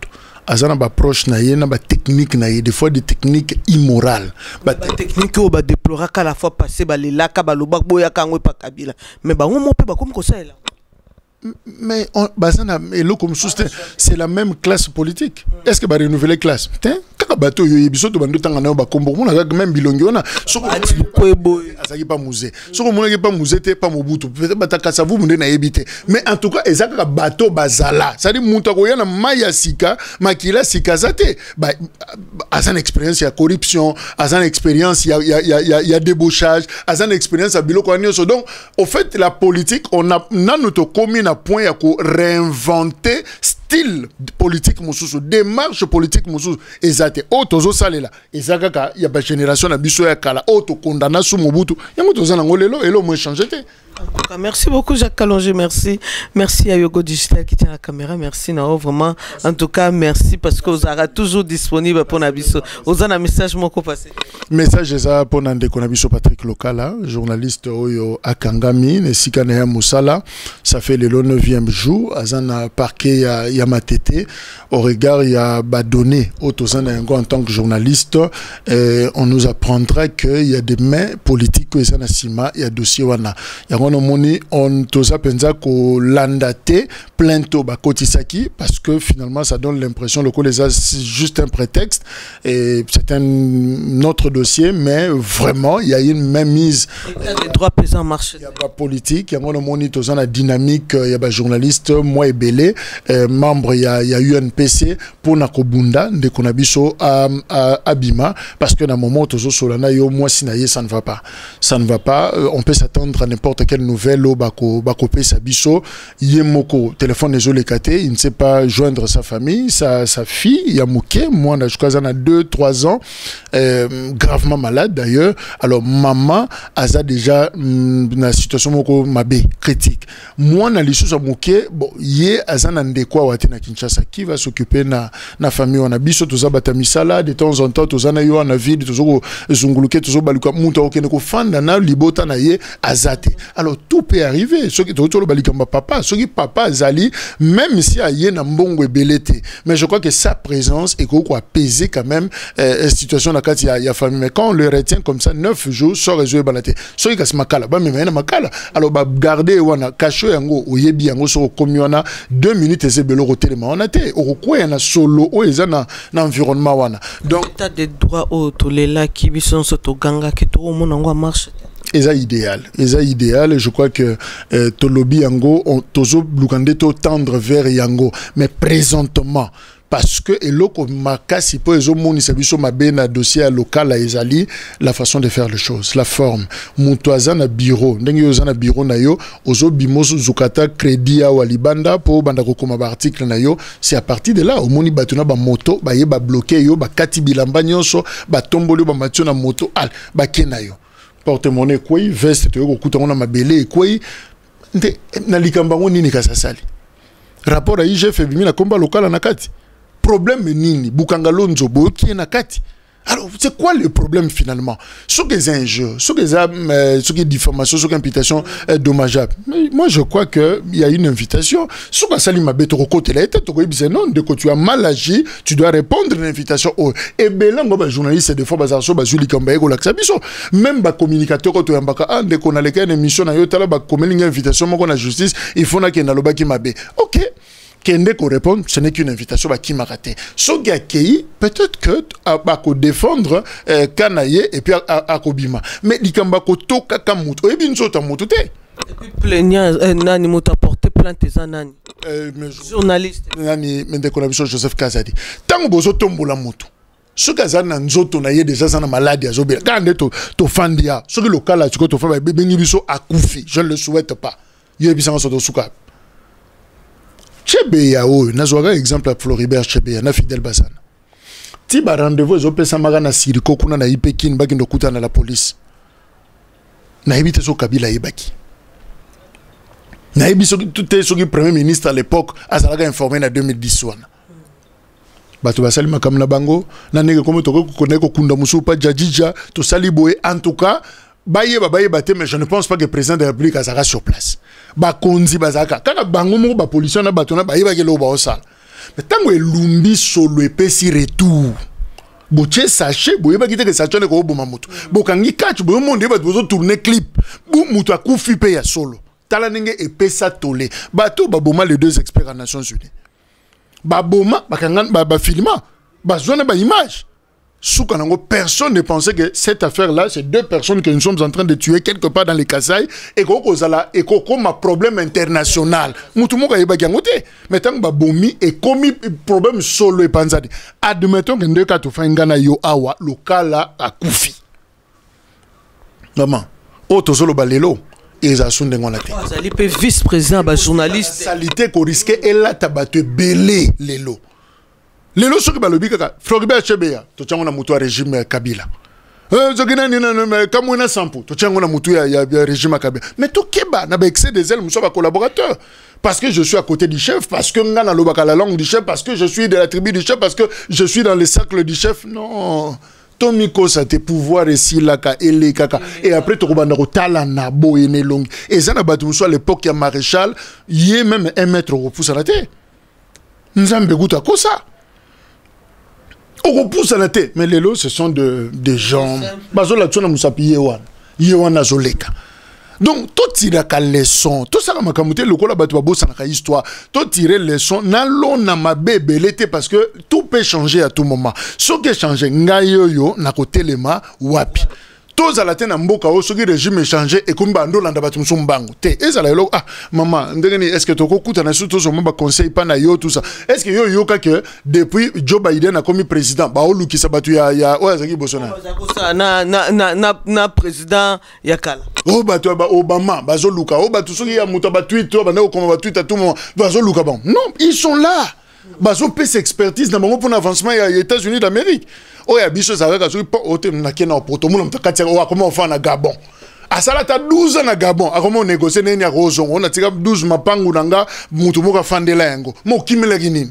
azana ba approche na ye na ba technique na ye des fois des techniques immorales ba technique o ba déplorer qu'à la fois passer ba lelaka ba loba boya kango pa Kabila mais ba ngomo pe ba comme ça là. Mais c'est la même classe politique. Est-ce que va renouveler classe? Bateau yo biso to bando tanga na ba kombo mona même bilongi ona soko azaki pas musée soko mona ki pas musée te pas mobutu peut-être bataka savu munde na ebité mais en tout cas ezaka bateau bazala ça dit mutu ko yana maya sika makila sika zate ba azan expérience ya corruption azan expérience ya débauchage azan expérience à biloko anioso. Donc au fait la politique on a notre commis na point ya ko réinventer style politique mususu démarche politique mususu ezate tozo salela ezaka ya ba génération na biso ya kala to condamna sous Mobutu yango toza na ngolelo elo mo changer te. Merci beaucoup Jacques Kalonji, merci à Yogo Digital qui tient la caméra, merci Nao vraiment en tout cas merci parce que vous êtes toujours disponible pour Nabiso. Vous avez un message mon passé. Message ça pour Nande Konabiso Patrick Lokala, journaliste Oyo Akangami, Nesikane Moussala, ça fait le 9e jour azana parquet ya Matete au regard il y a donné au Tozana en tant que journaliste on nous apprendra que il y a des mains politiques que ça sima il y a dossier wana on toza penza ko landate plainte ba kotisaki parce que finalement ça donne l'impression le collège c'est juste un prétexte et c'est un autre dossier mais vraiment il y a une même mise les droits pesants marché il y a pas politique il y a on toza na dynamique il y a ba journaliste moi ebele membre il y a UNPC pour na kobunda de konabiso abima parce que na moment tozo solana yo moi sinaye ça ne va pas on peut s'attendre à n'importe quelle nouvelle au bako pesa biso yemoko téléphone désolé kate il ne sait pas joindre sa famille sa fille yamuke moi je crois en a 2-3 ans gravement malade d'ailleurs. Alors maman aza déjà na situation moko mabe critique moi na lisu sa muke bon ye azana ndekwa wate na Kinshasa qui va s'occuper na famille on a biso toza batamisala de temps en temps tozana yo na ville tozoko zunguluke tozo baluka muta okene ko fanda na libota na ye azate. Alors tout peut arriver ce qui tozolo balikamba papa ce qui papa zali même si a yena mbongo ebelete mais je crois que sa présence est quoi apaiser quand même situation na kati ya famille mais quand on le retient comme ça 9 jours sans résoudre balate ce qui kasi makala ba même na makala alors ba garder wana kasho yango oyebi yango so komiona 2 minutes ezebelo ko telema on a te okwa na solo o ezana na environnement wana donc état de droit au tolela ki biso so to ganga ki to mona ngo marche eza idéal je crois que tolobi yango tozo blukande to tendre vers yango mais présentement parce que eloko makasi po ezo moni sabiso mabena dossier local à ezali la façon de faire les choses la forme mutoaza na bureau ndenge yoza na bureau na yo ozo bimoso zukata crédit ya walibanda po banda kokoma ba article na yo c'est à partir de là au moni batuna ba moto ba ye ba bloquer yo ba kati bilamba nyonso ba tomboli ba matio na moto al ba kena yo porte-monnaie quoi veste to ko kuta ona mabele quoi nte na likambango nini kasasali rapport à IGF bimi na komba local na kati problème nini bukangalonzo boki na kati. Alors c'est quoi le problème finalement ce que c'est un jeu ce que ce qui est diffamation ce qui est imputation dommageable mais moi je crois que il y a une invitation ce que sali mabe to côté là tu ko non de que tu as mal agi tu dois répondre à l'invitation et belango ba journaliste des fois bazaso bazuli kamba eko la biso même ba communicateur ko to yambaka ande ko na leka une émission na yo tala ba komelinga invitation moko na justice il faut na ke na lobaki mabe OK Kende ko répondre, ce n'est qu'une invitation à qui m'a raté. Soki accueilli, peut-être que à défendre Kanaye et puis à Kobima. Mais likamba ko toka kamuto et bin sota muto te. Et puis plaignant nani muta porter plainte za nani. Journaliste. Nani mendekonabiso Joseph Kazadi. Tango bozo tombola muto. Soki azana nzoto na ye déjà sana maladie azobela. Kande to fandia. Soki lokala tiko to fa bengi biso akufi. Je ne le souhaite pas. Yebisanga soto suka. Chebeya oyo nazwaka exemple ya Floribert Chebeya na Fidel Bazana ti ba rendez-vous ezopesamaka na siriko kuna na ipekini bakende okutana na la police nayebi te so Kabila yebaki nayebi soki premier ministre à l'époque azalaka informé na 2010 wana bato basali makambo na bango na ndenge komo tokokende kokunda mosusu pa jajija tosali boye en tout cas baye te, mais je ne pense pas que le président de la République sera sur place. Bakonzi bazaka. Kaka bango mo ba police na batona baye ba kelo ba osala. Mais tango elumbi solo epesi retour. Boche sachet boye ba kite que sachet ne ko boma moto. Bokangi catch boye monde ba bozo tourner clip. Bu moto akufi pe ya solo. Tala ndenge epesa tolé. Bato ba boma les deux experts en Nations Unies. Ba boma bakanga ba filma. Ba zone ba image. Personne ne pensait que cette affaire-là, c'est deux personnes que nous sommes en train de tuer quelque part dans les Kasaï et qu'on a un problème international. Mais tant que bomi et commis problème solo et panzadi. Admettons que nous avons fait un gana yo awa, le cas là a koufi. Maman, auto solo balelo. Et ça sonne dans la tête. Zali pe vice-président, journaliste. Salité qu'on risquait, elle a tabattu belé les lots. Les lots sont balobi kaka Floribert Chebeya to tchango na mutu ya régime Kabila zogina ni na kamwena sampu to tchango na mutu ya régime Kabila mais to keba na ba excès des ailes muso ba collaborateur parce que je suis à côté du chef, parce que ngana lobaka la langue du chef, parce que je suis de la tribu du chef, parce que je suis dans le cercle du chef. Non, Tomiko ça tes pouvoirs ici là ka ele kaka et après to kobanda ko tala na bo ene long et ça na batu muso à l'époque ya maréchal yé même 1 mètre repousse à la tête nzambe guta ko ça. On repousse à la tête. Mais les lots, ce sont des gens. Bazola tuna musapi yewan azoleka. Donc, tout tirer la leçon. Tout ça, le kola batu babo sanaka histoire. Tout tirer leçon. Nalo na ma bébé l'été parce que tout peut changer à tout moment. Ce qui est changé, ngayoyo na kote lema wapi. Tous à la tête mboka o soki régime changé et comme bando landa batu msumbangu te ezala yelo maman ndengeni est-ce que toko kuta na surtout sur mba conseil pa na yo tout ça est-ce que yo ka que depuis Joe Biden a commis président ba o lukisa batu ya o azaki bosona na président yakala o batu ba Obama bazo luka o batu soki ya muto ba tweet to ba na ko ba tweet à tout moment bazo luka bon non ils sont là bazo pèse expertise na bango pour l'avancement ya États-Unis d'Amérique. Oh ya biso ça va sur ote na kena poto mulo mtakatia o comment on fait na Gabon. Asala ta 12 na Gabon, a comment négocier neni ya rozon. On a tika 12 mapangu nanga mutu moka fandela yango. Mo kimela ginini.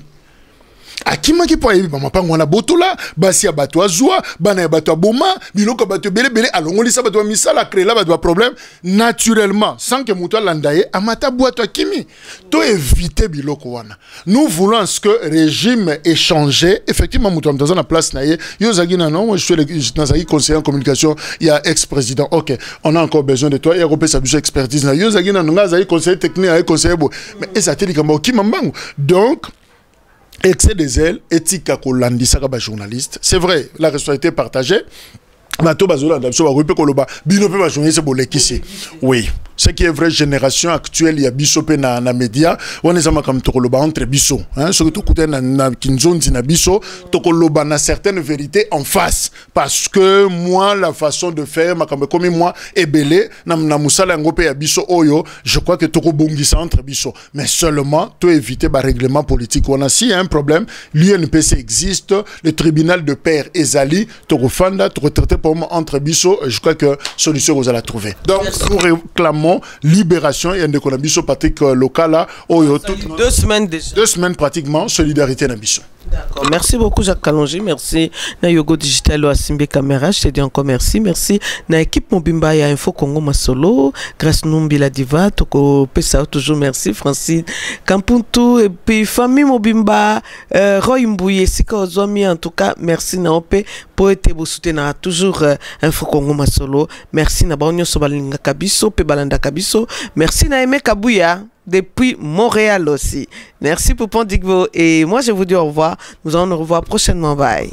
Akima ki po yebi ba mapangu na botola, basi ya bato azwa, bana ya bato aboma, biloko bato belé alongoli sa bato misala créer là bato problème naturellement sans que mutu landaye amata boato akimi. To éviter biloko wana. Nous voulons ce que régime ait changé. Effectivement mutu amtaza na place na ye, yo zagina non, moi je suis dans un conseiller en communication, il y a ex-président. OK, on a encore besoin de toi, il y a repé sa expertise na yo zagina non za conseiller technique, a conseiller bo. Mais ezateli kamba okimambangu. Donc excès des ailes, éthique à Kolandisaka ba journaliste. C'est vrai, la responsabilité est partagée. Bato bazola ndabso ba rupe koloba bino pe ba journaliste bolekisi. Oui, ce qui est vraie génération actuelle il y a biso pe na média, on est comme tokoloba entre biso, hein, ce que to kuta na kinzonzi na biso, tokoloba na certaines vérités en face parce que moi la façon de faire makambe comme moi est belé na musala ngo pe ya biso oyo, je crois que toko bongisa entre biso, mais seulement to éviter ba règlement politique. On a si un problème, l'UNPC existe, le tribunal de paix Ezali, toko fanda, toko traité entre biso, je crois que solution vous allez trouver. Donc nous réclamons libération et un de biso Patrick Lokala. Deux semaines déjà. 2 semaines pratiquement, solidarité na biso. D'accord. Merci beaucoup Jacques Kalonji, merci na Yogo Digital Asimbe Caméra, je te dis encore merci, merci na équipe Mobimba ya Info Congo Masolo, grâce Numbi la Diva, toko pesa toujours merci Francine Kampuntu et puis famille Mobimba, Roy Mbouye sika ozomi en tout cas merci na opé pour être vous soutenir toujours Info Congo Masolo, merci na baonyo sobalinga kabiso pe balanda kabiso, merci na Aimé Kabouya. depuis Montréal aussi. Merci Poupon Digbo. Et moi, je vous dis au revoir. Nous allons nous revoir prochainement. Bye.